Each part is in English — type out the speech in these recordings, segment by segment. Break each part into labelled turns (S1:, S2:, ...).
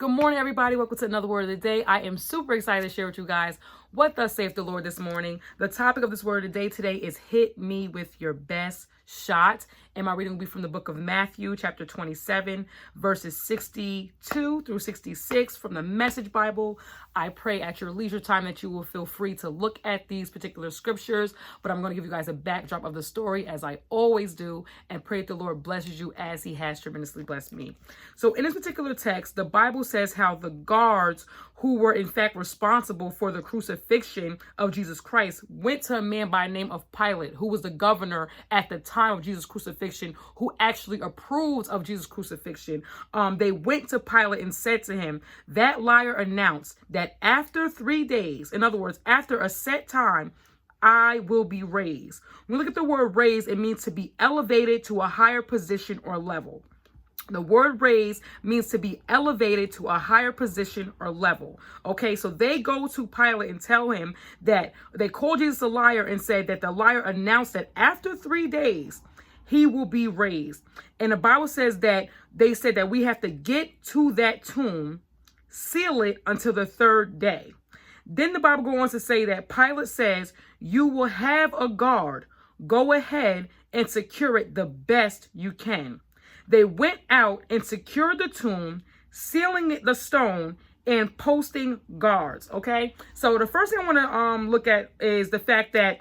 S1: Good morning, everybody. Welcome to another word of the day. I am super excited to share with you guys what thus saith the Lord this morning. The topic of this word of the day today is hit me with your best shot. And my reading will be from the book of Matthew, chapter 27, verses 62 through 66 from the Message Bible. I pray at your leisure time that you will feel free to look at these particular scriptures, but I'm going to give you guys a backdrop of the story as I always do, and pray that the Lord blesses you as he has tremendously blessed me. So in this particular text, the Bible says how the guards who were in fact responsible for the crucifixion of Jesus Christ went to a man by the name of Pilate, who was the governor at the time of Jesus' crucifixion, who actually approved of Jesus' crucifixion. They went to Pilate and said to him, that liar announced that after 3 days, in other words, after a set time, I will be raised. When we look at the word raised, it means to be elevated to a higher position or level. The word raised means to be elevated to a higher position or level. Okay, so they go to Pilate and tell him that they called Jesus a liar and said that the liar announced that after 3 days, he will be raised. And the Bible says that they said that we have to get to that tomb, seal it until the third day. Then the Bible goes on to say that Pilate says, you will have a guard. Go ahead and secure it the best you can. They went out and secured the tomb, sealing the stone and posting guards. Okay, so the first thing I want to look at is the fact that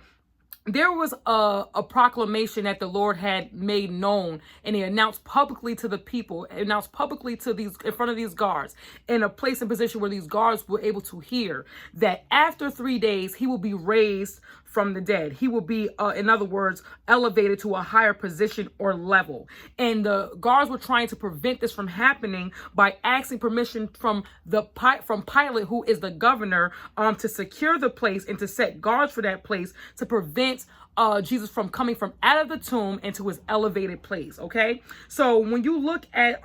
S1: there was a proclamation that the Lord had made known, and he announced publicly to the people, announced publicly to these, in front of these guards, in a place and position where these guards were able to hear that after 3 days, he will be raised from the dead. He will be, in other words, elevated to a higher position or level. And the guards were trying to prevent this from happening by asking permission from Pilate, who is the governor, to secure the place and to set guards for that place to prevent Jesus from coming from out of the tomb into his elevated place. Okay, so when you look at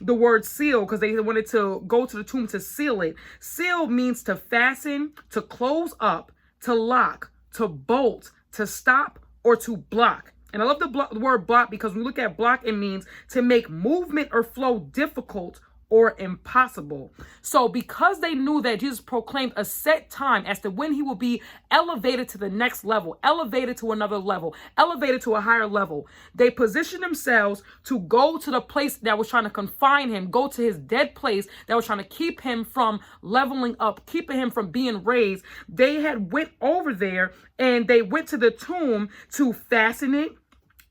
S1: the word seal, because they wanted to go to the tomb to seal it, seal means to fasten, to close up, to lock, to bolt, to stop, or to block. And I love the word block because when we look at block, it means to make movement or flow difficult or impossible. So because they knew that Jesus proclaimed a set time as to when he will be elevated to the next level, elevated to another level, elevated to a higher level, they positioned themselves to go to the place that was trying to confine him, go to his dead place that was trying to keep him from leveling up, keeping him from being raised. They had went over there and they went to the tomb to fasten it,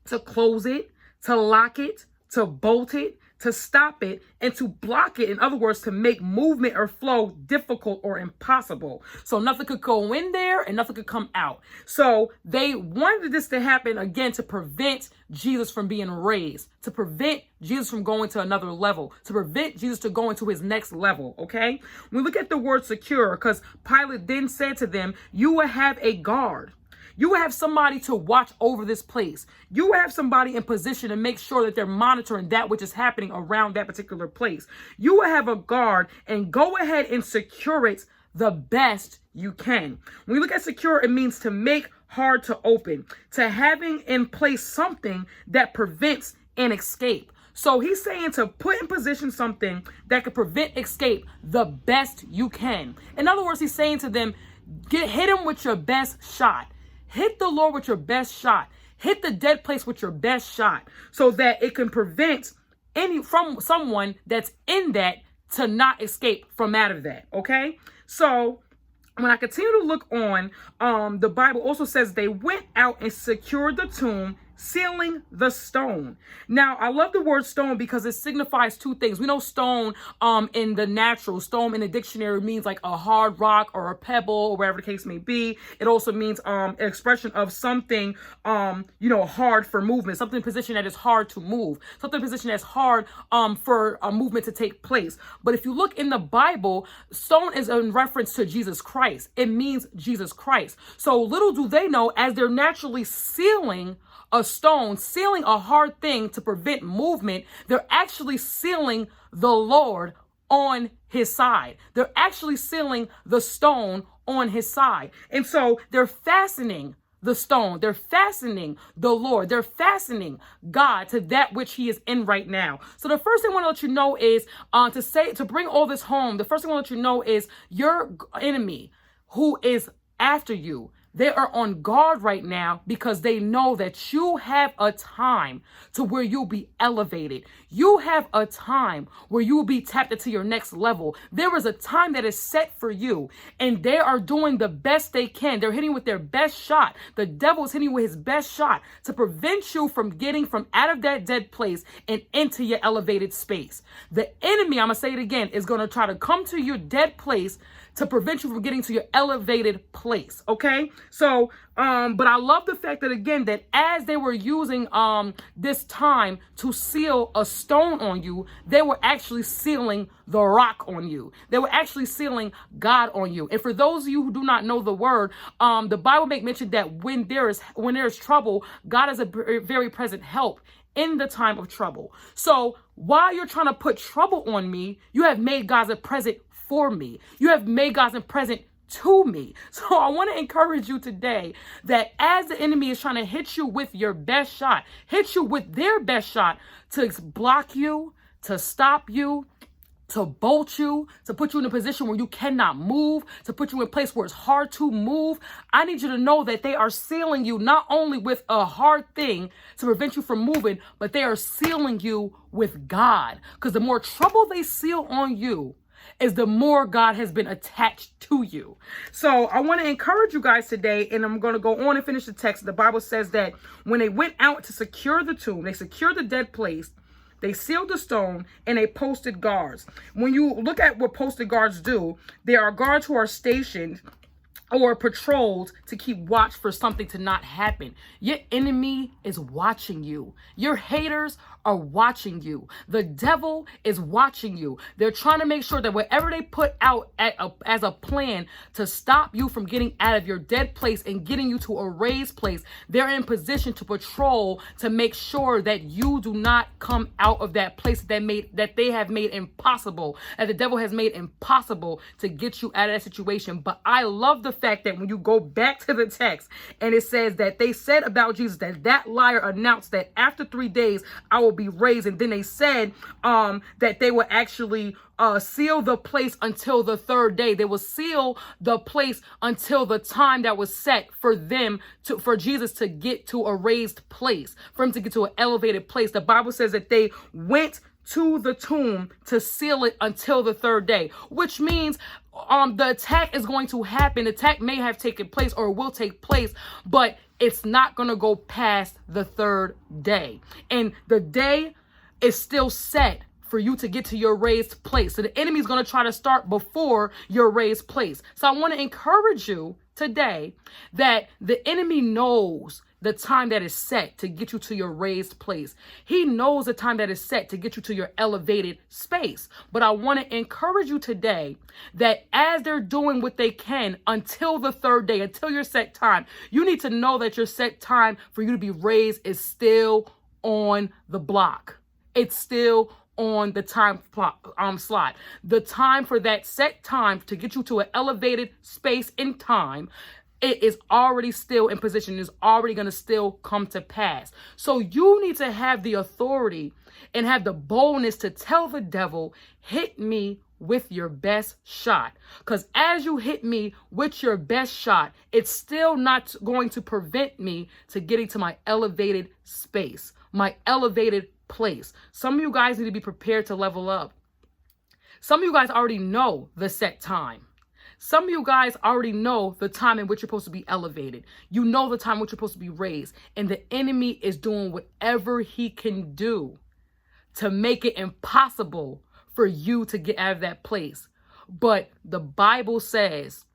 S1: to close it, to lock it, to bolt it, to stop it, and to block it. In other words, to make movement or flow difficult or impossible. So nothing could go in there and nothing could come out. So they wanted this to happen again to prevent Jesus from being raised, to prevent Jesus from going to another level, to prevent Jesus to go into his next level. Okay, we look at the word secure, because Pilate then said to them, you will have a guard. You have somebody to watch over this place. You have somebody in position to make sure that they're monitoring that which is happening around that particular place. You will have a guard, and go ahead and secure it the best you can. When we look at secure, it means to make hard to open, to having in place something that prevents an escape. So he's saying to put in position something that could prevent escape the best you can. In other words, he's saying to them, hit him with your best shot. Hit the Lord with your best shot. Hit the dead place with your best shot, so that it can prevent from someone that's in that to not escape from out of that. Okay, so when I continue to look on, the Bible also says they went out and secured the tomb, sealing the stone. Now, I love the word stone because it signifies two things. We know stone in the natural, stone in the dictionary means like a hard rock or a pebble or whatever the case may be. It also means an expression of something, hard for movement, something in position that is hard to move, something in position that's hard for a movement to take place. But if you look in the Bible, stone is in reference to Jesus Christ. It means Jesus Christ. So little do they know, as they're naturally sealing a stone, sealing a hard thing to prevent movement, they're actually sealing the Lord on his side. They're actually sealing the stone on his side. And so they're fastening the stone. They're fastening the Lord. They're fastening God to that which he is in right now. So the first thing I want to let you know is to bring all this home. The first thing I want to let you know is your enemy who is after you. They are on guard right now because they know that you have a time to where you'll be elevated. You have a time where you will be tapped into your next level. There is a time that is set for you, and they are doing the best they can. They're hitting with their best shot. The devil is hitting with his best shot to prevent you from getting from out of that dead place and into your elevated space. The enemy, I'm going to say it again, is going to try to come to your dead place to prevent you from getting to your elevated place. Okay. So, but I love the fact that, again, that as they were using this time to seal a stone on you, they were actually sealing the rock on you. They were actually sealing God on you. And for those of you who do not know the word, the Bible make mention that when there is trouble, God is a very present help in the time of trouble. So while you're trying to put trouble on me, you have made God's a present for me. You have made God's a present to me. So I want to encourage you today that as the enemy is trying to hit you with your best shot, hit you with their best shot to block you, to stop you, to bolt you, to put you in a position where you cannot move, to put you in a place where it's hard to move, I need you to know that they are sealing you not only with a hard thing to prevent you from moving, but they are sealing you with God. Because the more trouble they seal on you, is the more God has been attached to you. So I want to encourage you guys today, and I'm going to go on and finish the text. The Bible says that when they went out to secure the tomb, they secured the dead place, they sealed the stone, and they posted guards. When you look at what posted guards do, there are guards who are stationed or patrolled to keep watch for something to not happen. Your enemy is watching you. Your haters are watching you. The devil is watching you. They're trying to make sure that whatever they put out as a plan to stop you from getting out of your dead place and getting you to a raised place, they're in position to patrol to make sure that you do not come out of that place that they have made impossible, that the devil has made impossible to get you out of that situation. But I love the fact that when you go back to the text and it says that they said about Jesus that liar announced that after 3 days I will be raised, and then they said that they will actually seal the place until the third day. They will seal the place until the time that was set for Jesus to get to a raised place, for him to get to an elevated place. The Bible says that they went to the tomb to seal it until the third day, which means the attack is going to happen. The attack may have taken place or will take place, but it's not going to go past the third day. And the day is still set for you to get to your raised place. So the enemy is going to try to start before your raised place. So I want to encourage you today that the enemy knows the time that is set to get you to your raised place. He knows the time that is set to get you to your elevated space. But I want to encourage you today that as they're doing what they can until the third day, until your set time, you need to know that your set time for you to be raised is still on the block. It's still on the time slot. The time for that set time to get you to an elevated space in time, it is already still in position, is already going to still come to pass. So you need to have the authority and have the boldness to tell the devil, hit me with your best shot. Because as you hit me with your best shot, it's still not going to prevent me to getting to my elevated space, my elevated place. Some of you guys need to be prepared to level up. Some of you guys already know the set time. Some of you guys already know the time in which you're supposed to be elevated. You know the time in which you're supposed to be raised. And the enemy is doing whatever he can do to make it impossible for you to get out of that place. But the Bible says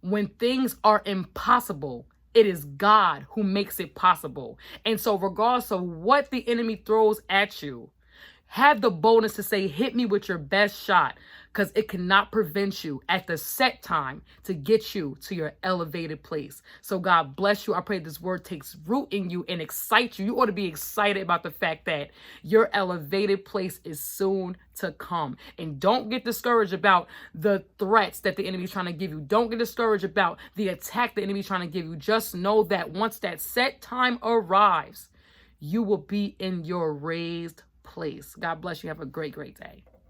S1: when things are impossible, it is God who makes it possible. And so regardless of what the enemy throws at you, Have the boldness to say, hit me with your best shot, because it cannot prevent you at the set time to get you to your elevated place. So God bless you. I pray this word takes root in you and excites you. You ought to be excited about the fact that your elevated place is soon to come. And don't get discouraged about the threats that the enemy is trying to give you. Don't get discouraged about the attack the enemy is trying to give you. Just know that once that set time arrives, you will be in your raised place. God bless you. Have a great, great day.